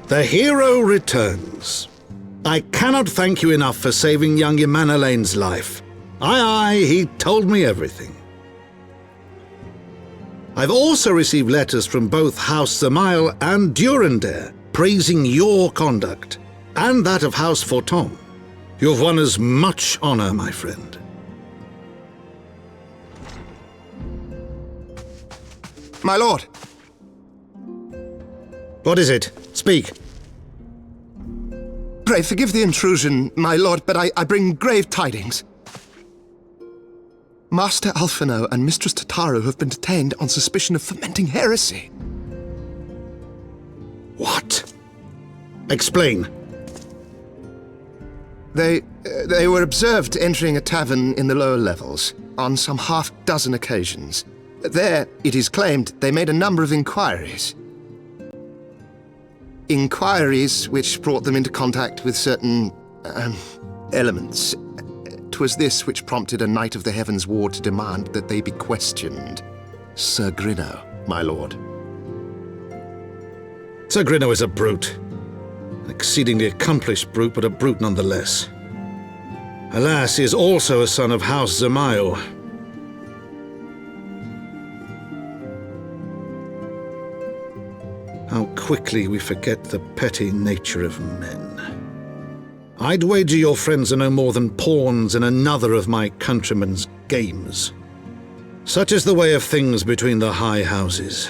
The hero returns. I cannot thank you enough for saving young Imanolane's life. Aye, he told me everything. I've also received letters from both House Zamail and Durandare praising your conduct, and that of House Forton. You've won us much honor, my friend. My lord! What is it? Speak. Pray forgive the intrusion, my lord, but I bring grave tidings. Master Alphino and Mistress Tataru have been detained on suspicion of fomenting heresy. What? Explain. They were observed entering a tavern in the lower levels on some half-dozen occasions. There, it is claimed, they made a number of inquiries. Inquiries which brought them into contact with certain elements. 'Twas this which prompted a knight of the Heavensward to demand that they be questioned. Sir Grinno, my lord. Sir Grinno is a brute. An exceedingly accomplished brute, but a brute nonetheless. Alas, he is also a son of House Zamail. How quickly we forget the petty nature of men. I'd wager your friends are no more than pawns in another of my countrymen's games. Such is the way of things between the high houses.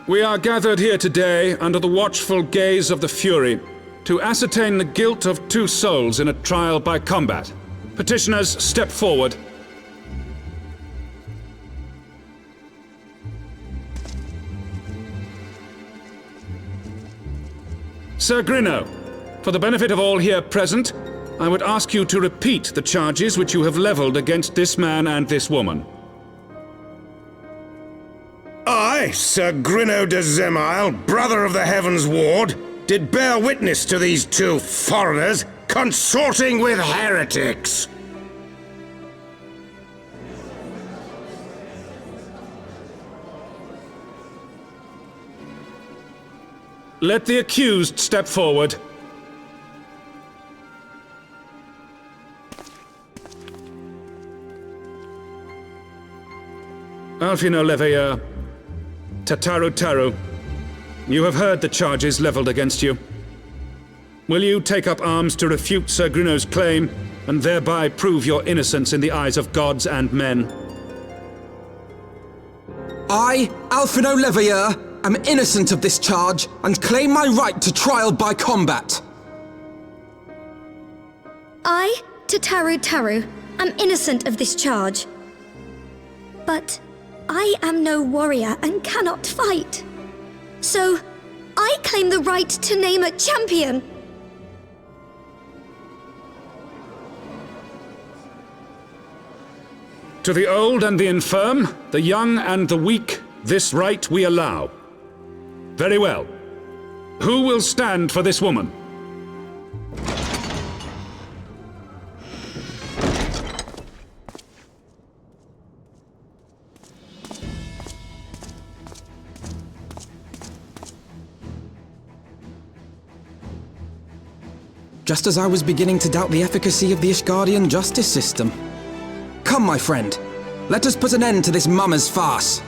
We are gathered here today under the watchful gaze of the Fury to ascertain the guilt of 2 souls in a trial by combat. Petitioners, step forward. Sir Grinno, for the benefit of all here present, I would ask you to repeat the charges which you have leveled against this man and this woman. I, Sir Grinno de Zemile, brother of the Heavensward, did bear witness to these 2 foreigners consorting with heretics. Let the accused step forward. Alfino Leveilleur, Tataru Taru, you have heard the charges leveled against you. Will you take up arms to refute Sir Grinno's claim, and thereby prove your innocence in the eyes of gods and men? I, Alfino Leveilleur, am innocent of this charge, and claim my right to trial by combat. I, Tataru Taru, am innocent of this charge. But I am no warrior and cannot fight. So, I claim the right to name a champion. To the old and the infirm, the young and the weak, this right we allow. Very well. Who will stand for this woman? Just as I was beginning to doubt the efficacy of the Ishgardian justice system. Come, my friend. Let us put an end to this mummer's farce.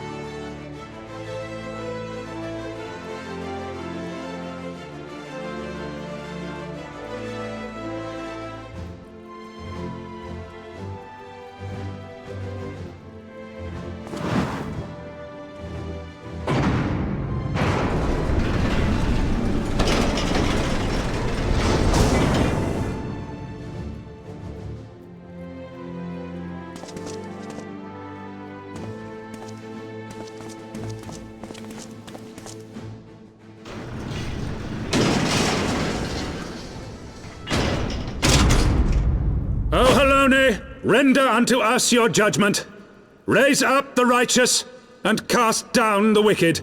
O Halone, render unto us your judgment. Raise up the righteous, and cast down the wicked.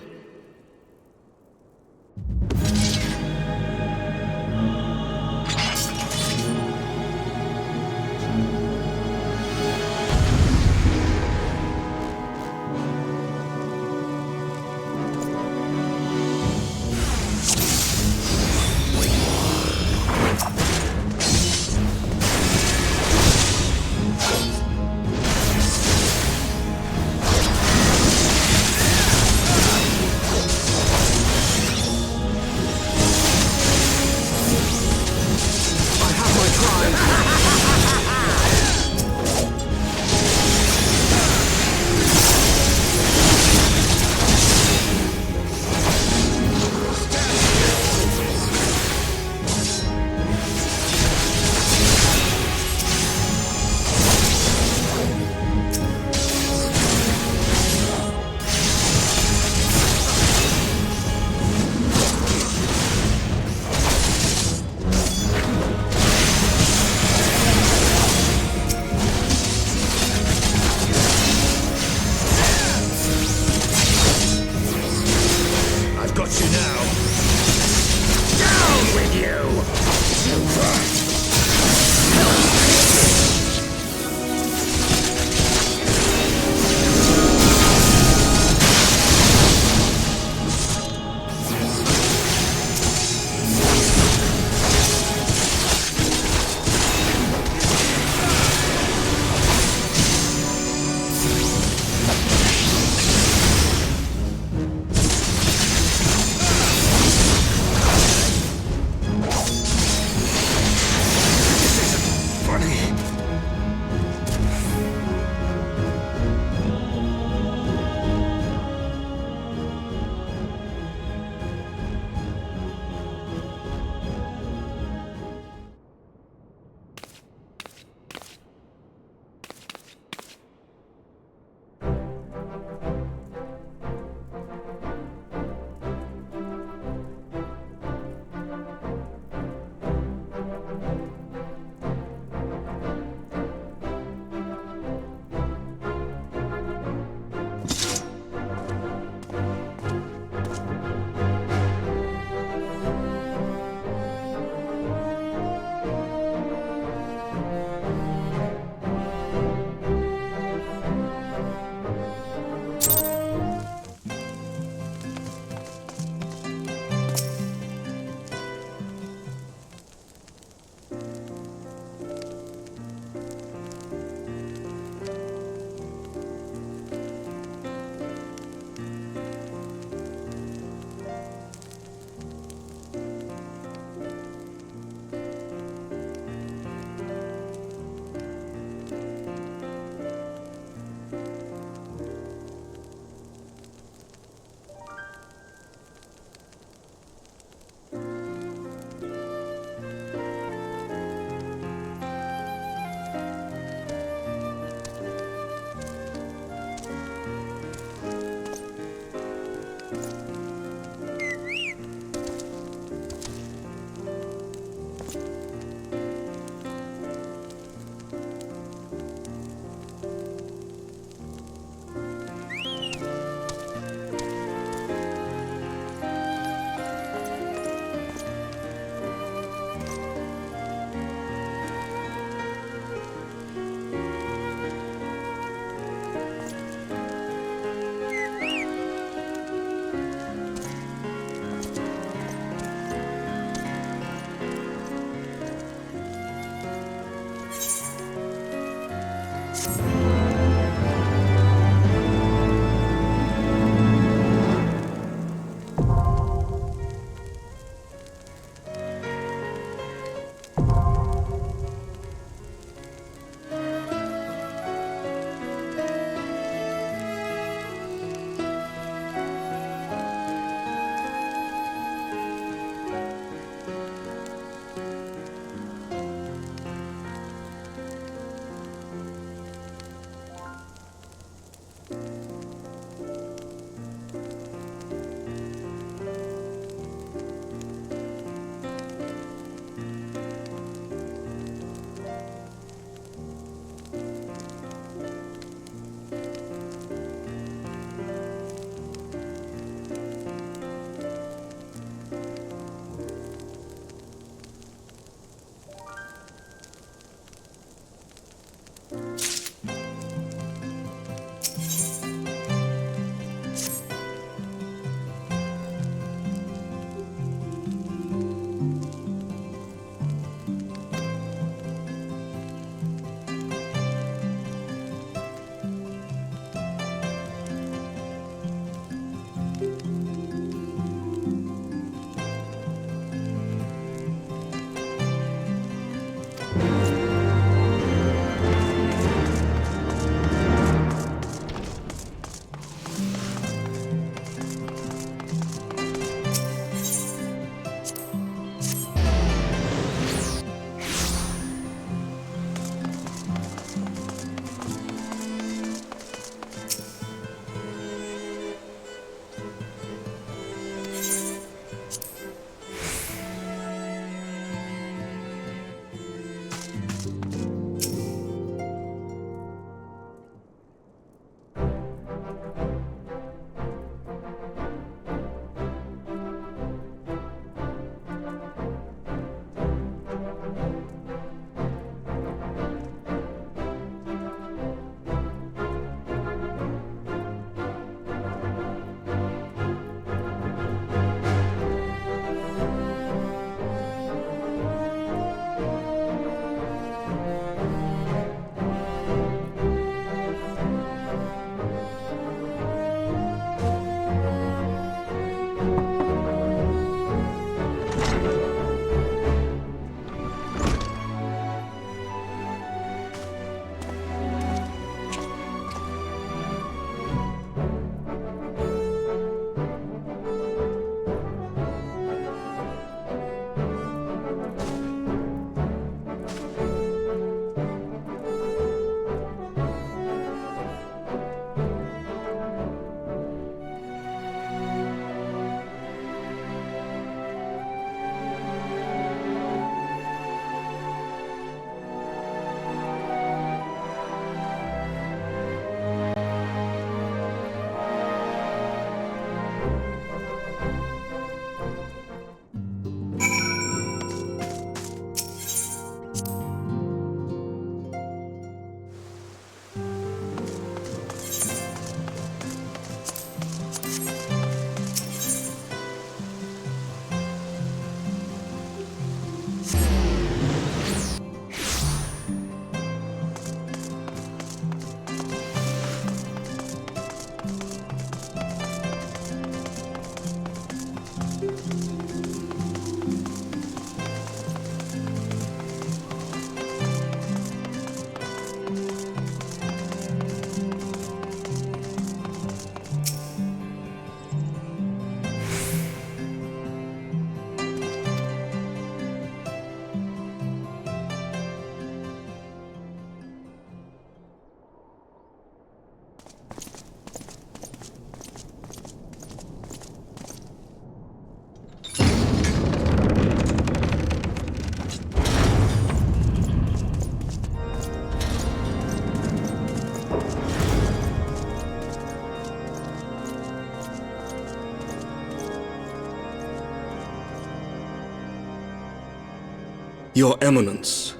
Your Eminence,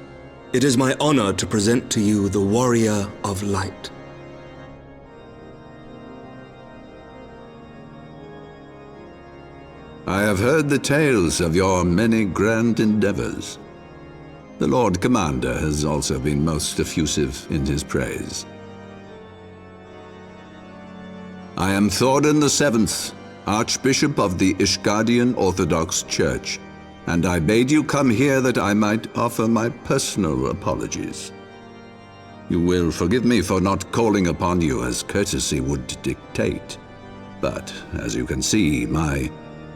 it is my honor to present to you the Warrior of Light. I have heard the tales of your many grand endeavors. The Lord Commander has also been most effusive in his praise. I am Thorin VII, Archbishop of the Ishgardian Orthodox Church, and I bade you come here that I might offer my personal apologies. You will forgive me for not calling upon you as courtesy would dictate, but as you can see, my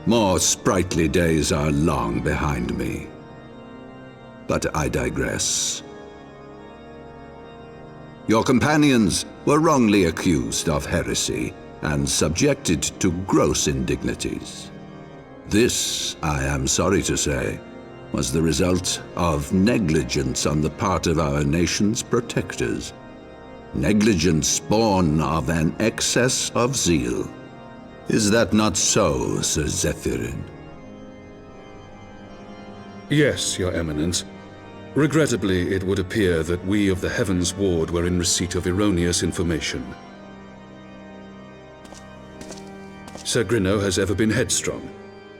more sprightly days are long behind me. But I digress. Your companions were wrongly accused of heresy and subjected to gross indignities. This, I am sorry to say, was the result of negligence on the part of our nation's protectors. Negligence born of an excess of zeal. Is that not so, Sir Zephyrin? Yes, Your Eminence. Regrettably, it would appear that we of the Heavensward were in receipt of erroneous information. Sir Grinno has ever been headstrong.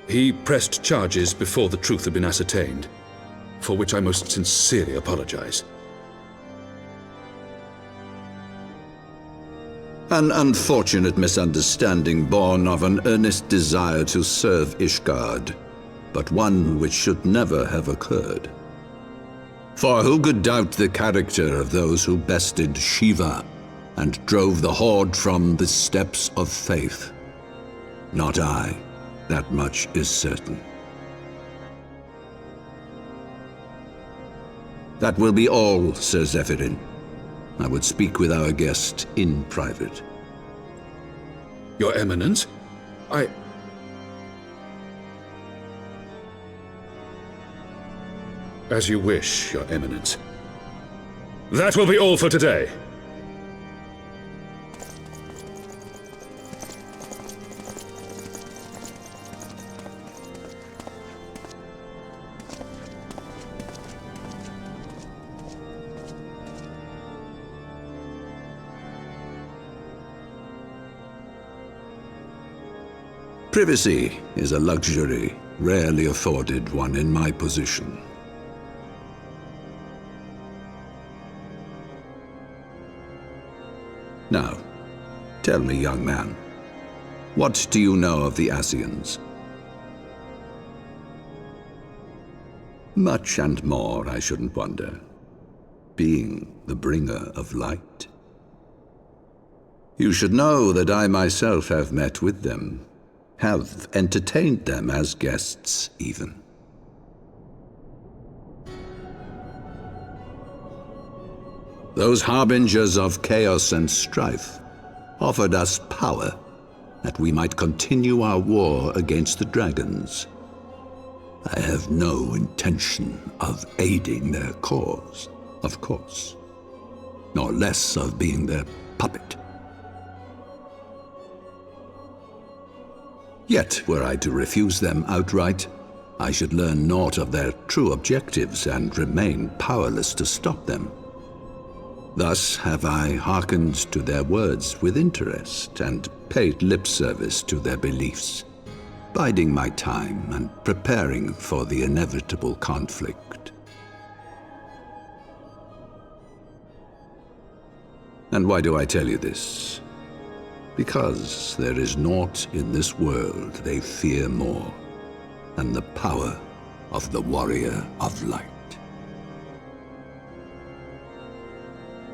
He pressed charges before the truth had been ascertained, for which I most sincerely apologize. An unfortunate misunderstanding born of an earnest desire to serve Ishgard, but one which should never have occurred. For who could doubt the character of those who bested Shiva and drove the Horde from the steps of faith? Not I, that much is certain. That will be all, Sir Zephyrin. I would speak with our guest in private. Your Eminence, As you wish, Your Eminence. That will be all for today. Privacy is a luxury rarely afforded one in my position. Now, tell me, young man, what do you know of the Ascians? Much and more, I shouldn't wonder, being the bringer of light. You should know that I myself have met with them, have entertained them as guests, even. Those harbingers of chaos and strife offered us power that we might continue our war against the dragons. I have no intention of aiding their cause, of course, nor less of being their puppet. Yet, were I to refuse them outright, I should learn naught of their true objectives and remain powerless to stop them. Thus have I hearkened to their words with interest and paid lip service to their beliefs, biding my time and preparing for the inevitable conflict. And why do I tell you this? Because there is naught in this world they fear more than the power of the Warrior of Light.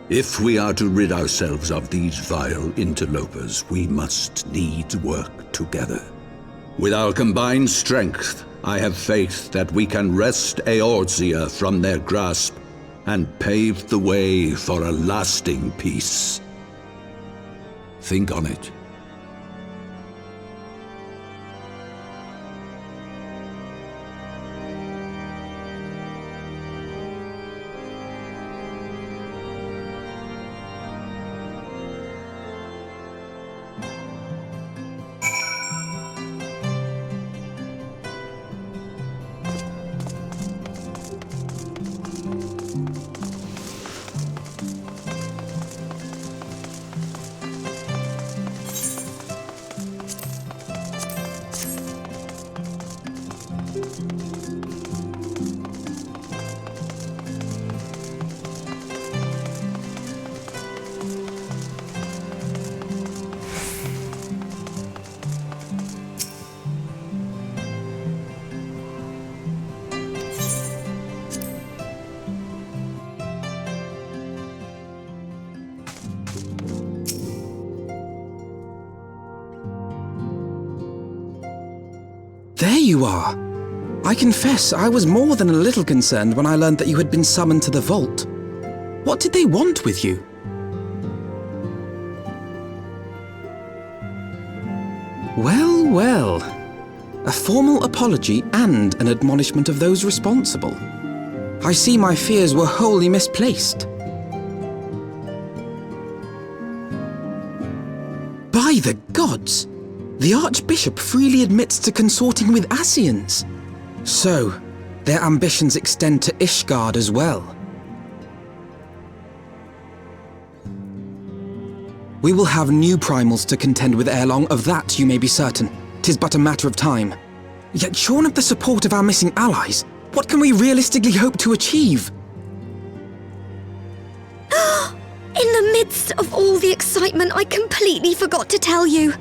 If we are to rid ourselves of these vile interlopers, we must needs work together. With our combined strength, I have faith that we can wrest Eorzea from their grasp and pave the way for a lasting peace. Think on it. There you are. I confess I was more than a little concerned when I learned that you had been summoned to the vault. What did they want with you? Well, well. A formal apology and an admonishment of those responsible. I see my fears were wholly misplaced. By the gods! The Archbishop freely admits to consorting with Ascians. So, their ambitions extend to Ishgard as well. We will have new primals to contend with ere long, of that you may be certain. 'Tis but a matter of time. Yet shorn of the support of our missing allies, what can we realistically hope to achieve? In the midst of all the excitement, I completely forgot to tell you.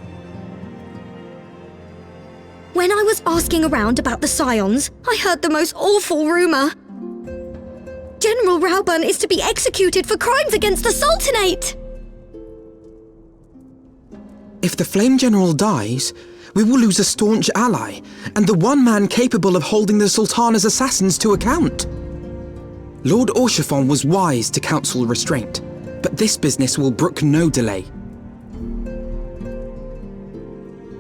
When I was asking around about the Scions, I heard the most awful rumor. General Rauburn is to be executed for crimes against the Sultanate! If the Flame General dies, we will lose a staunch ally, and the one man capable of holding the Sultana's assassins to account. Lord Orchiphon was wise to counsel restraint, but this business will brook no delay.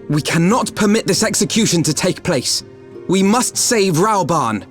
We cannot permit this execution to take place. We must save Rauburn.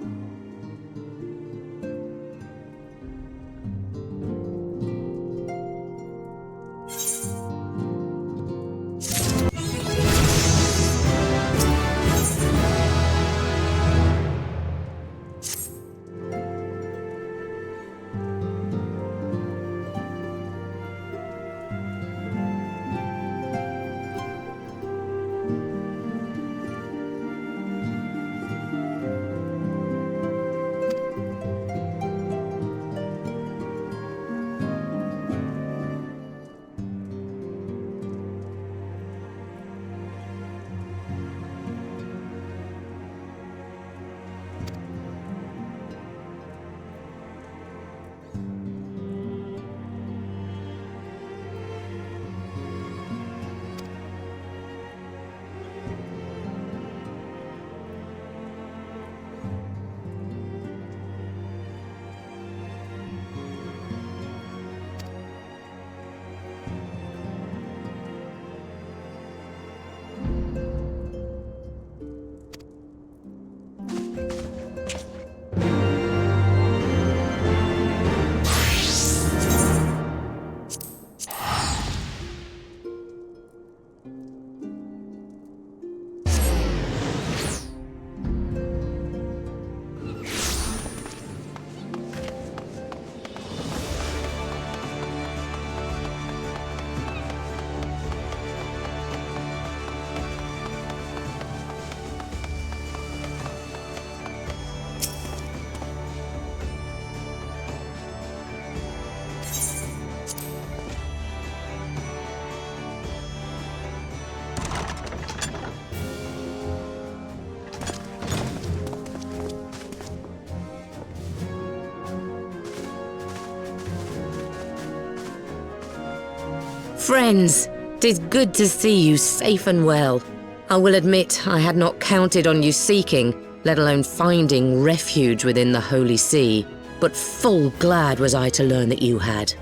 Friends, 'tis good to see you safe and well. I will admit I had not counted on you seeking, let alone finding refuge within the Holy See, but full glad was I to learn that you had.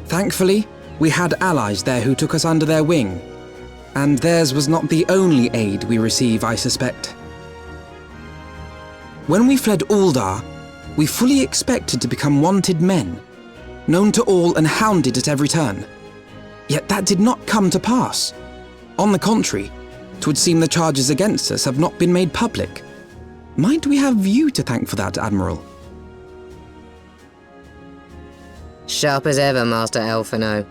Thankfully, we had allies there who took us under their wing. And theirs was not the only aid we receive, I suspect. When we fled Uldar, we fully expected to become wanted men, known to all and hounded at every turn. Yet that did not come to pass. On the contrary, 'twould seem the charges against us have not been made public. Might we have you to thank for that, Admiral? Sharp as ever, Master Elfino.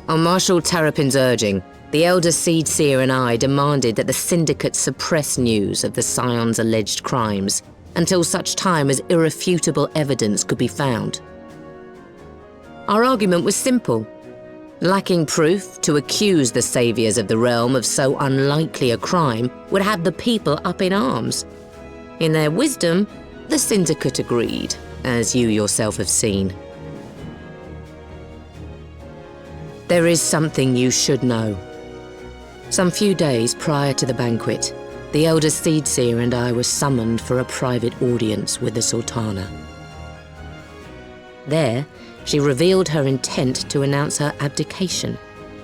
On Marshal Terrapin's urging, the Elder Seed Seer and I demanded that the Syndicate suppress news of the Scion's alleged crimes until such time as irrefutable evidence could be found. Our argument was simple. Lacking proof, to accuse the saviors of the realm of so unlikely a crime would have the people up in arms. In their wisdom, the Syndicate agreed, as you yourself have seen. There is something you should know. Some few days prior to the banquet, the elder Seedseer and I were summoned for a private audience with the Sultana. There, she revealed her intent to announce her abdication,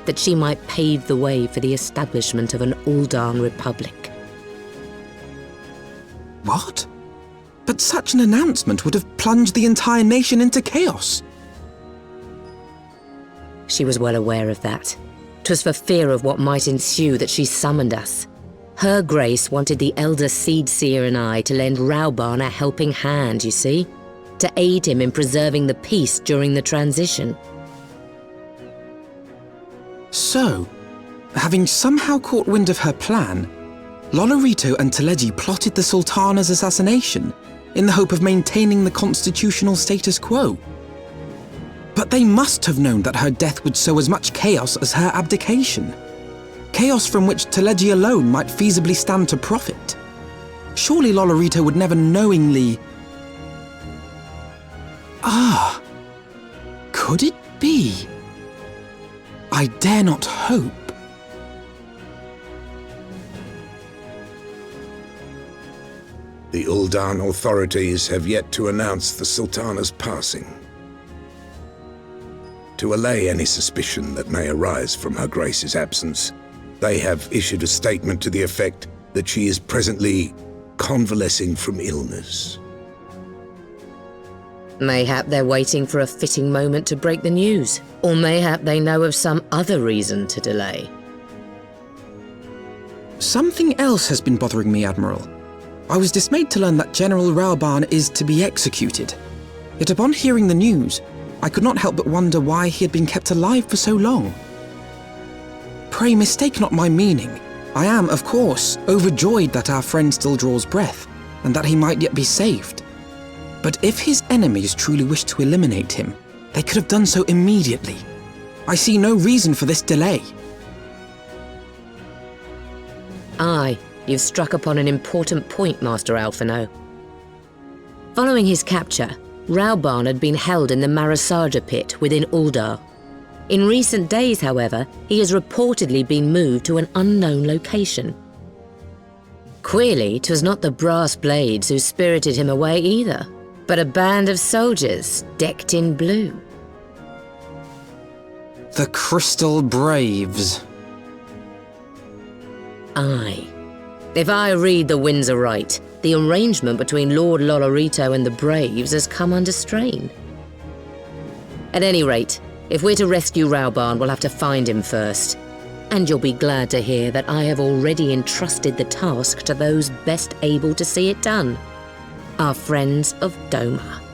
that she might pave the way for the establishment of an Uldan Republic. What? But such an announcement would have plunged the entire nation into chaos. She was well aware of that. 'Twas for fear of what might ensue that she summoned us. Her Grace wanted the elder Seedseer and I to lend Rauban a helping hand, you see, to aid him in preserving the peace during the transition. So, having somehow caught wind of her plan, Lolorito and Teleji plotted the Sultana's assassination in the hope of maintaining the constitutional status quo. But they must have known that her death would sow as much chaos as her abdication. Chaos from which Teleji alone might feasibly stand to profit. Surely Lolorito would never knowingly... Ah, could it be? I dare not hope. The Uldan authorities have yet to announce the Sultana's passing. To allay any suspicion that may arise from Her Grace's absence, they have issued a statement to the effect that she is presently convalescing from illness. Mayhap they're waiting for a fitting moment to break the news, or mayhap they know of some other reason to delay. Something else has been bothering me, Admiral. I was dismayed to learn that General Rauban is to be executed. Yet upon hearing the news, I could not help but wonder why he had been kept alive for so long. Pray mistake not my meaning. I am, of course, overjoyed that our friend still draws breath, and that he might yet be saved. But if his enemies truly wished to eliminate him, they could have done so immediately. I see no reason for this delay. Aye, you've struck upon an important point, Master Alphino. Following his capture, Rauban had been held in the Marasaja pit within Uldar. In recent days, however, he has reportedly been moved to an unknown location. Queerly, 'twas not the brass blades who spirited him away either, but a band of soldiers decked in blue. The Crystal Braves. Aye. If I read the winds aright, the arrangement between Lord Lolorito and the Braves has come under strain. At any rate, if we're to rescue Rauban, we'll have to find him first. And you'll be glad to hear that I have already entrusted the task to those best able to see it done. Our friends of Doma.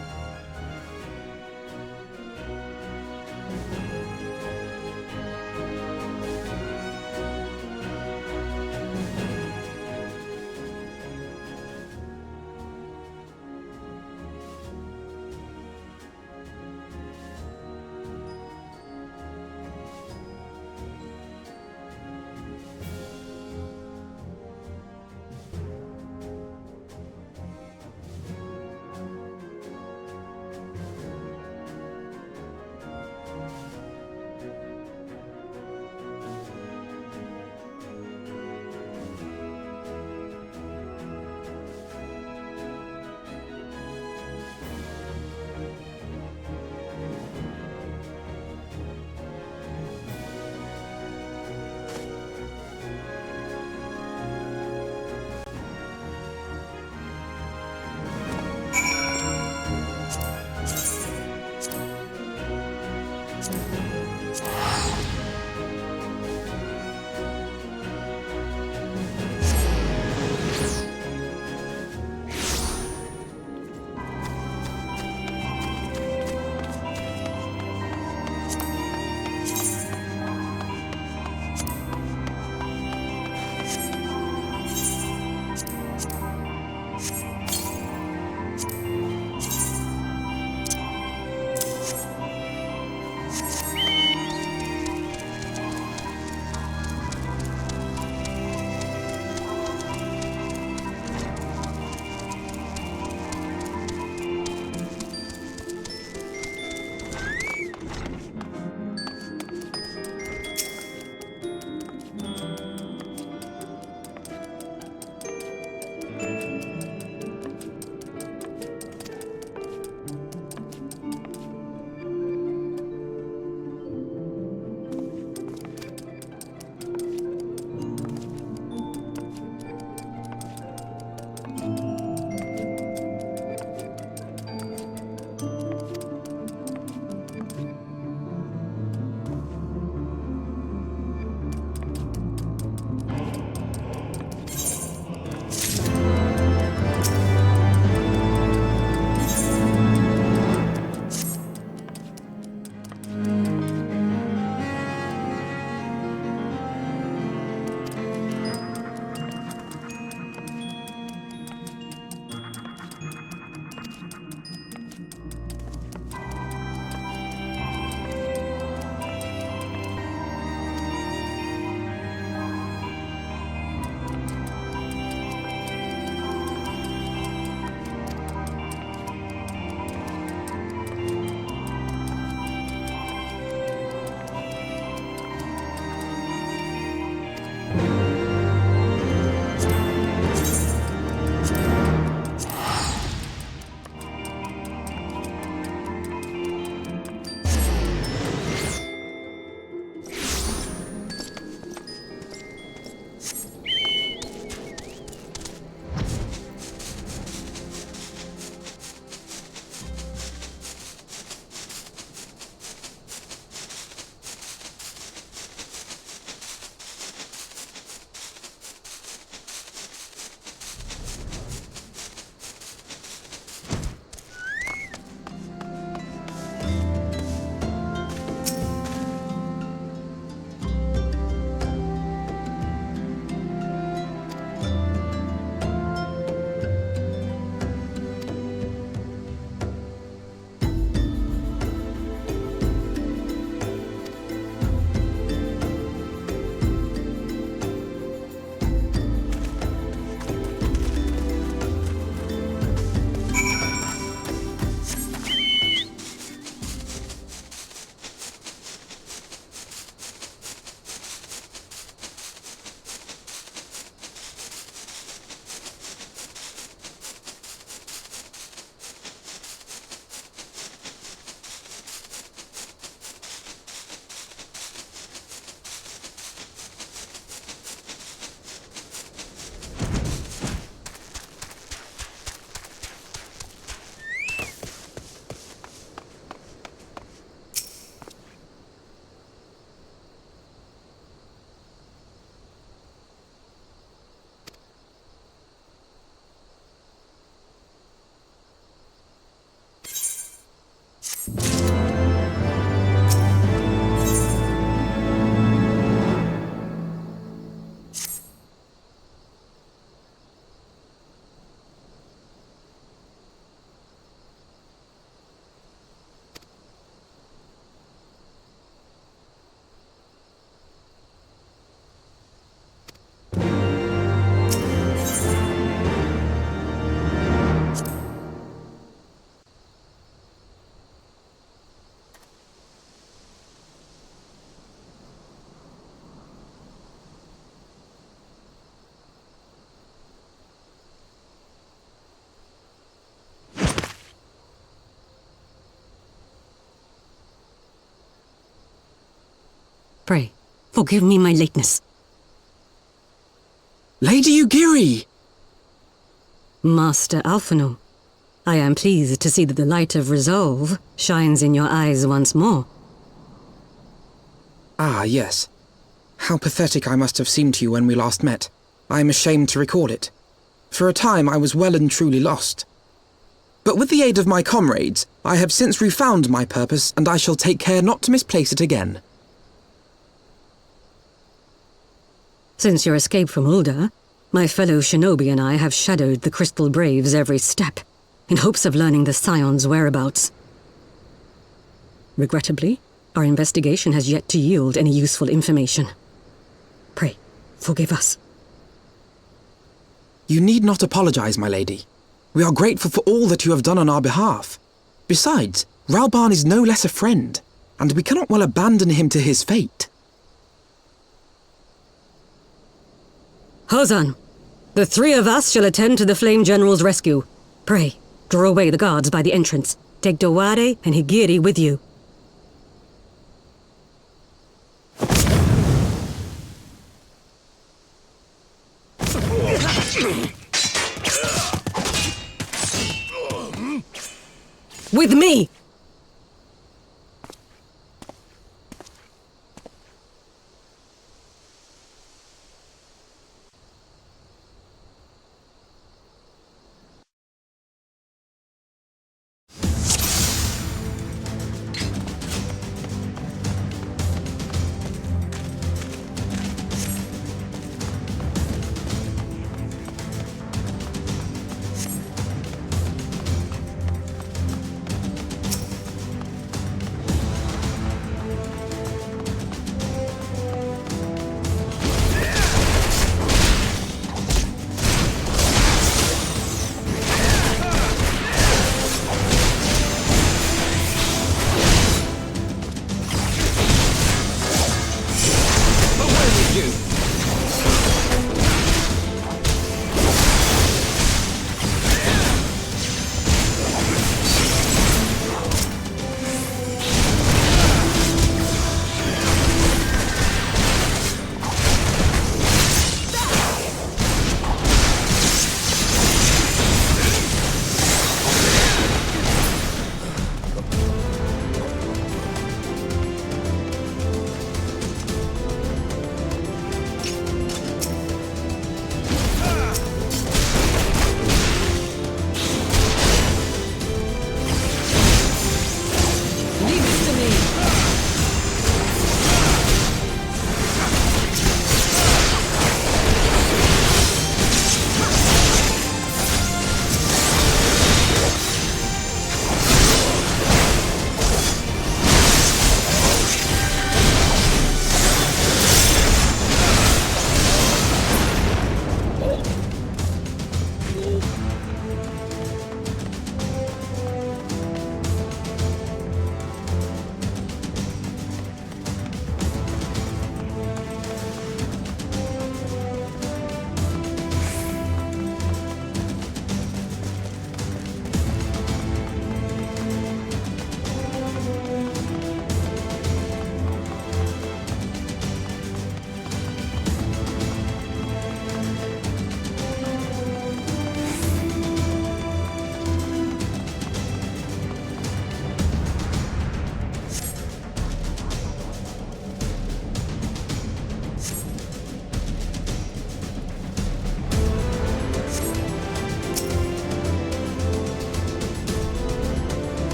Forgive me my lateness. Lady Ugiri! Master Alphino, I am pleased to see that the light of resolve shines in your eyes once more. Ah, yes. How pathetic I must have seemed to you when we last met. I am ashamed to recall it. For a time I was well and truly lost. But with the aid of my comrades, I have since refound my purpose, and I shall take care not to misplace it again. Since your escape from Ulda, my fellow shinobi and I have shadowed the Crystal Braves every step, in hopes of learning the Scion's whereabouts. Regrettably, our investigation has yet to yield any useful information. Pray, forgive us. You need not apologize, my lady. We are grateful for all that you have done on our behalf. Besides, Ralban is no less a friend, and we cannot well abandon him to his fate. Hozan, the three of us shall attend to the Flame General's rescue. Pray, draw away the guards by the entrance. Take Dowade and Higiri with you. With me!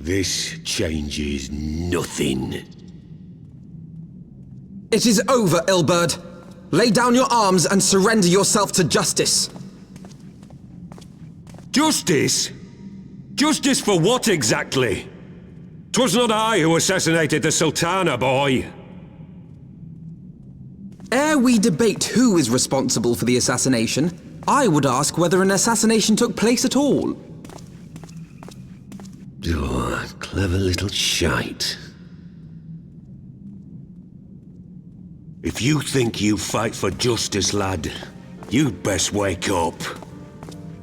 This changes nothing. It is over, Ilberd. Lay down your arms and surrender yourself to justice. Justice? Justice for what exactly? 'Twas not I who assassinated the Sultana, boy. Ere we debate who is responsible for the assassination, I would ask whether an assassination took place at all. Oh, clever little shite. If you think you fight for justice, lad, you'd best wake up.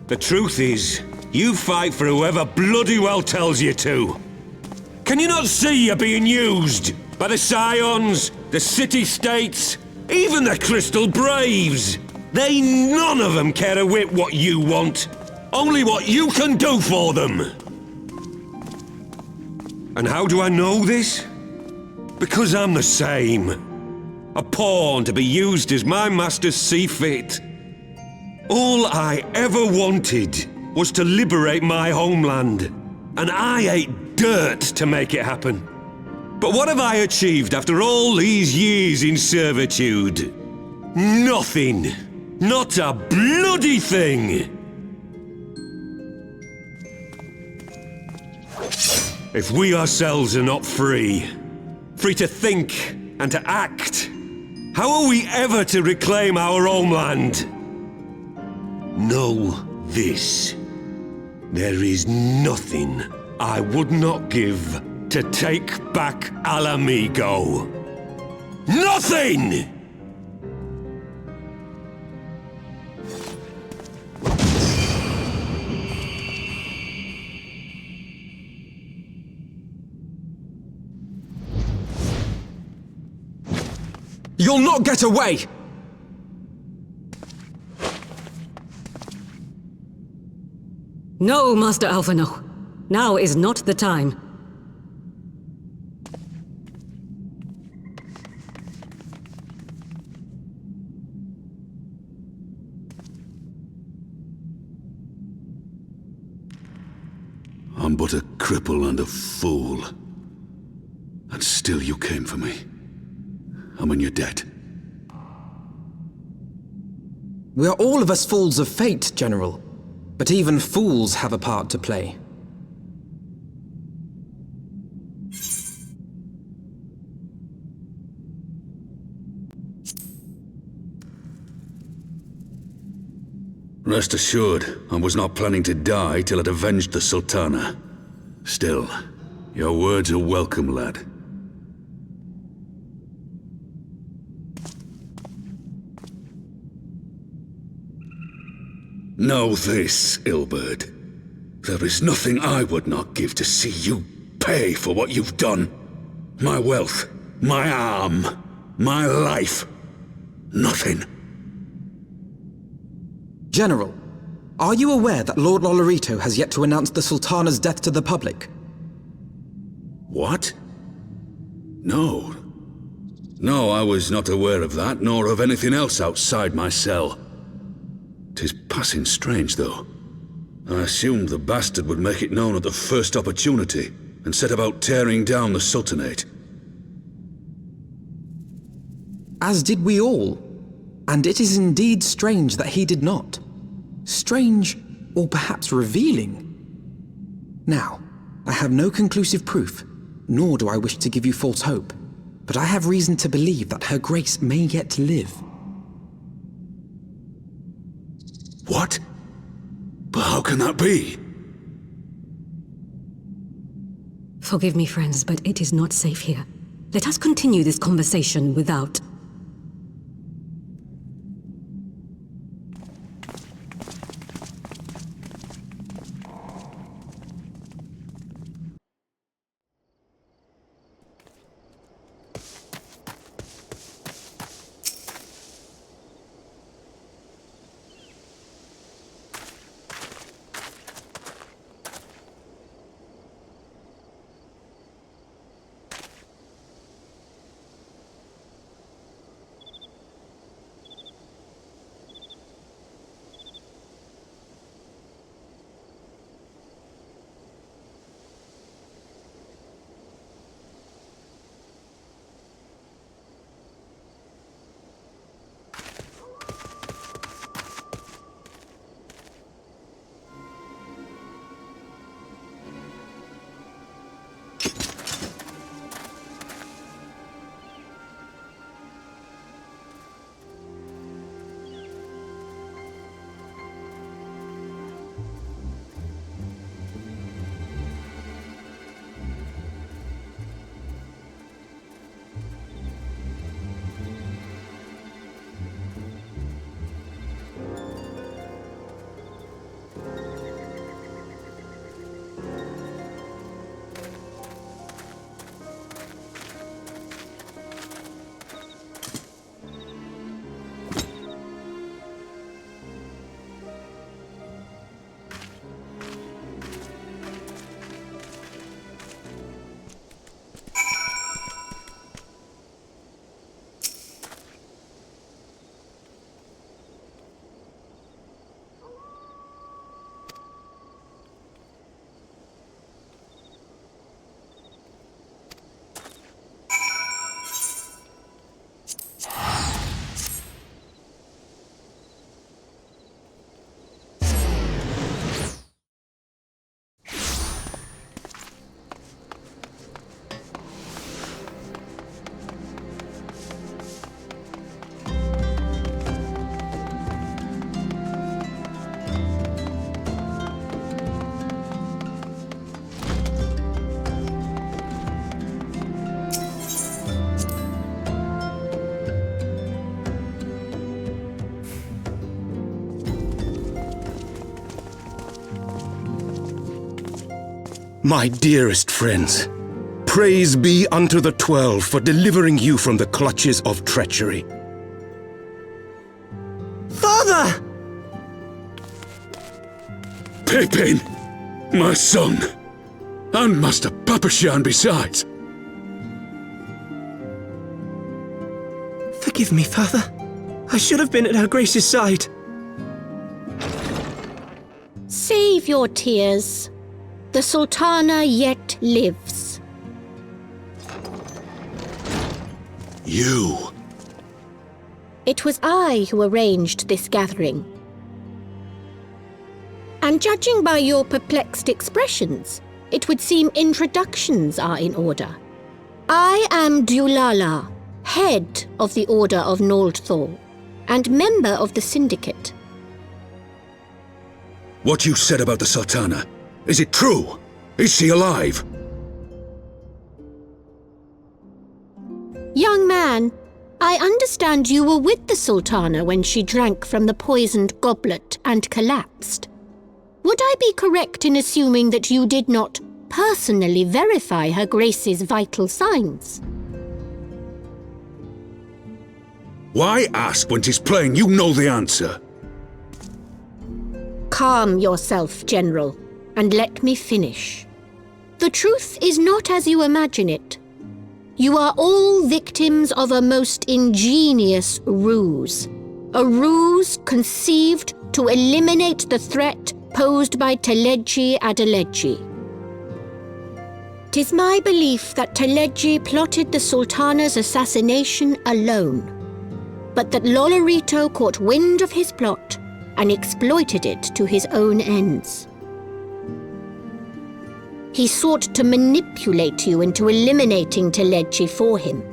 The truth is, you fight for whoever bloody well tells you to. Can you not see you're being used? By the Scions, the City-States, even the Crystal Braves. They none of them care a whit what you want. Only what you can do for them. And how do I know this? Because I'm the same. A pawn to be used as my masters see fit. All I ever wanted was to liberate my homeland, and I ate dirt to make it happen. But what have I achieved after all these years in servitude? Nothing. Not a bloody thing. If we ourselves are not free, free to think and to act, how are we ever to reclaim our homeland? Know this. There is nothing I would not give to take back Alamigo. Nothing! You'll not get away! No, Master Alphino. Now is not the time. I'm but a cripple and a fool. And still you came for me. I'm in your debt. We are all of us fools of fate, General. But even fools have a part to play. Rest assured, I was not planning to die till I'd avenged the Sultana. Still, your words are welcome, lad. Know this, Ilberd. There is nothing I would not give to see you pay for what you've done. My wealth, my arm, my life. Nothing. General, are you aware that Lord Lolorito has yet to announce the Sultana's death to the public? What? No. No, I was not aware of that, nor of anything else outside my cell. 'Tis passing strange, though. I assumed the bastard would make it known at the first opportunity, and set about tearing down the Sultanate. As did we all. And it is indeed strange that he did not. Strange, or perhaps revealing. Now, I have no conclusive proof, nor do I wish to give you false hope, but I have reason to believe that Her Grace may yet live. What? But how can that be? Forgive me, friends, but it is not safe here. Let us continue this conversation without... My dearest friends, praise be unto the 12 for delivering you from the clutches of treachery. Father! Pippin, my son, and Master Papashan besides. Forgive me, Father. I should have been at Her Grace's side. Save your tears. The Sultana yet lives. You. It was I who arranged this gathering. And judging by your perplexed expressions, it would seem introductions are in order. I am Dulala, head of the Order of Noldthal, and member of the Syndicate. What you said about the Sultana, is it true? Is she alive? Young man, I understand you were with the Sultana when she drank from the poisoned goblet and collapsed. Would I be correct in assuming that you did not personally verify Her Grace's vital signs? Why ask when 'tis plain you know the answer? Calm yourself, General, and let me finish. The truth is not as you imagine it. You are all victims of a most ingenious ruse. A ruse conceived to eliminate the threat posed by Teleji Adeleji. 'Tis my belief that Teleji plotted the Sultana's assassination alone, but that Lolorito caught wind of his plot and exploited it to his own ends. He sought to manipulate you into eliminating Teleji for him,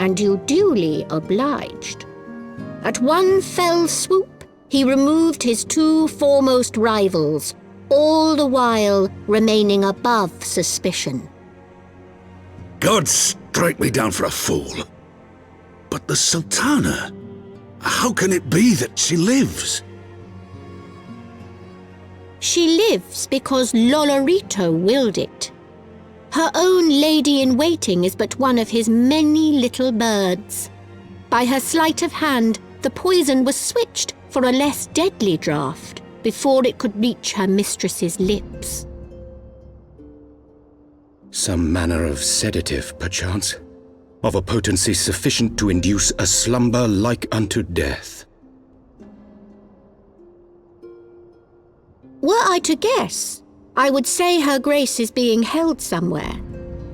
and you duly obliged. At one fell swoop, he removed his two foremost rivals, all the while remaining above suspicion. God strike me down for a fool. But the Sultana, how can it be that she lives? She lives because Lolorito willed it. Her own lady-in-waiting is but one of his many little birds. By her sleight of hand, the poison was switched for a less deadly draught before it could reach her mistress's lips. Some manner of sedative, perchance, of a potency sufficient to induce a slumber like unto death. Were I to guess, I would say Her Grace is being held somewhere,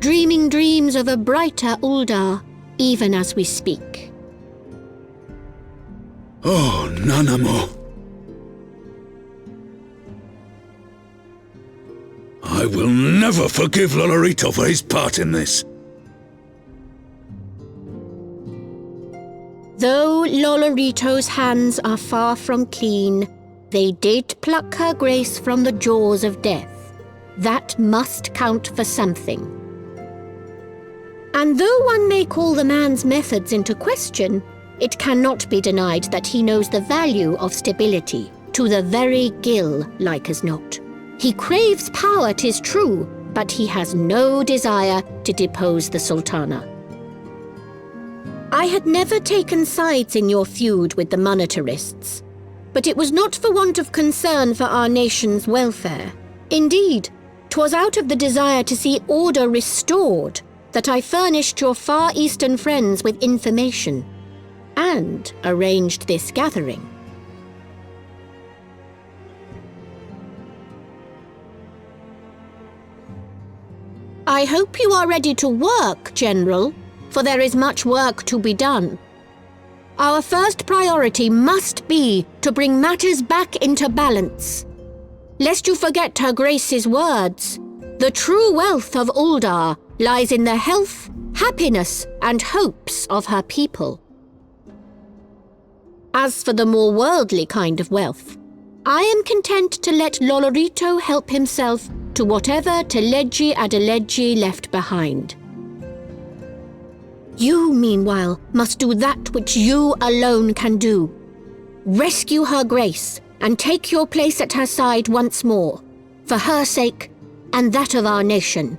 dreaming dreams of a brighter Uldar, even as we speak. Oh, Nanamo. I will never forgive Lolorito for his part in this. Though Lolorito's hands are far from clean, they did pluck Her Grace from the jaws of death. That must count for something. And though one may call the man's methods into question, it cannot be denied that he knows the value of stability, to the very gill, like as not. He craves power, 'tis true, but he has no desire to depose the Sultana. I had never taken sides in your feud with the monetarists, but it was not for want of concern for our nation's welfare. Indeed, 'twas out of the desire to see order restored that I furnished your Far Eastern friends with information and arranged this gathering. I hope you are ready to work, General, for there is much work to be done. Our first priority must be to bring matters back into balance. Lest you forget Her Grace's words, the true wealth of Uldar lies in the health, happiness, and hopes of her people. As for the more worldly kind of wealth, I am content to let Lolorito help himself to whatever Teleji Adeleji left behind. You, meanwhile, must do that which you alone can do. Rescue Her Grace and take your place at her side once more. For her sake, and that of our nation.